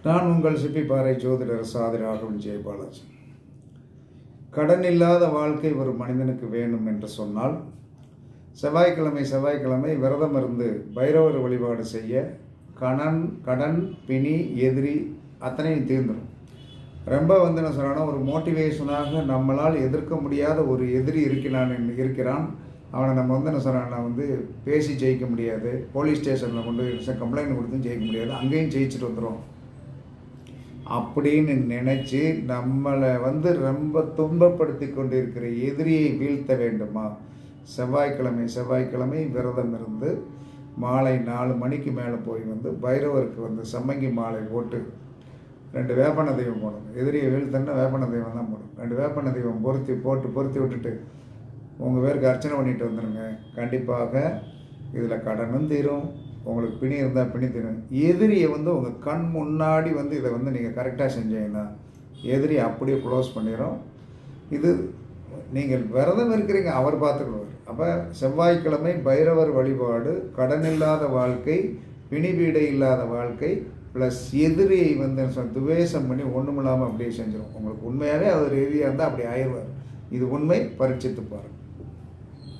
நான் உங்கள் சிப்பிப்பாறை ஜோதிடர் சாதி ராகவன் ஜெயபாலாஜி. கடன் இல்லாத வாழ்க்கை ஒரு மனிதனுக்கு வேணும் என்று சொன்னால் செவ்வாய்க்கிழமை விரதம் இருந்து பைரவர் வழிபாடு செய்ய கடன் பிணி எதிரி அத்தனையும் தீர்ந்துடும். ரொம்ப என்ன சொல்லணும், ஒரு மோட்டிவேஷனாக நம்மளால் எதிர்க்க முடியாத ஒரு எதிரி இருக்கிறான். அவனை நம்ம என்ன சொல்கிறான்னா பேசி ஜெயிக்க முடியாது, போலீஸ் ஸ்டேஷனில் கொண்டு கம்ப்ளைண்ட் கொடுத்து ஜெயிக்க முடியாது, அங்கேயும் ஜெயிச்சுட்டு வந்துடும் அப்படின்னு நினச்சி நம்மளை ரொம்ப துன்பப்படுத்தி கொண்டு இருக்கிற எதிரியை வீழ்த்த வேண்டுமா? செவ்வாய்க்கிழமை விரதம் இருந்து மாலை 4 மணிக்கு மேலே போய் பைரவருக்கு சம்மங்கி மாலை போட்டு 2 வேப்பன தெய்வம் போடணும். எதிரியை வீழ்த்தன்னா வேப்பன தெய்வம் தான் போடணும். 2 வேப்பன தெய்வம் பொருத்தி விட்டுட்டு உங்கள் பேருக்கு அர்ச்சனை பண்ணிட்டு வந்துடுங்க. கண்டிப்பாக இதில் கடனும் தீரும், உங்களுக்கு பிணி இருந்தால் பிணி தீரும். எதிரியை உங்கள் கண் முன்னாடி இதை நீங்கள் கரெக்டாக செஞ்சீங்கன்னா எதிரி அப்படியே க்ளோஸ் பண்ணிடும். இது நீங்கள் விரதம் இருக்கிறீங்க, அவர் பார்த்துக்குவார். அப்போ செவ்வாய்க்கிழமை பைரவர் வழிபாடு, கடன் இல்லாத வாழ்க்கை, பிணி பீடை இல்லாத வாழ்க்கை, ப்ளஸ் எதிரியை துவேஷம் பண்ணி ஒன்றுமில்லாமல் அப்படியே செஞ்சிடும். உங்களுக்கு உண்மையாகவே அவர் எதிரியாக இருந்தால் அப்படி ஆயிடுவார். இது உண்மை, பரீட்சித்து பாருங்கள்.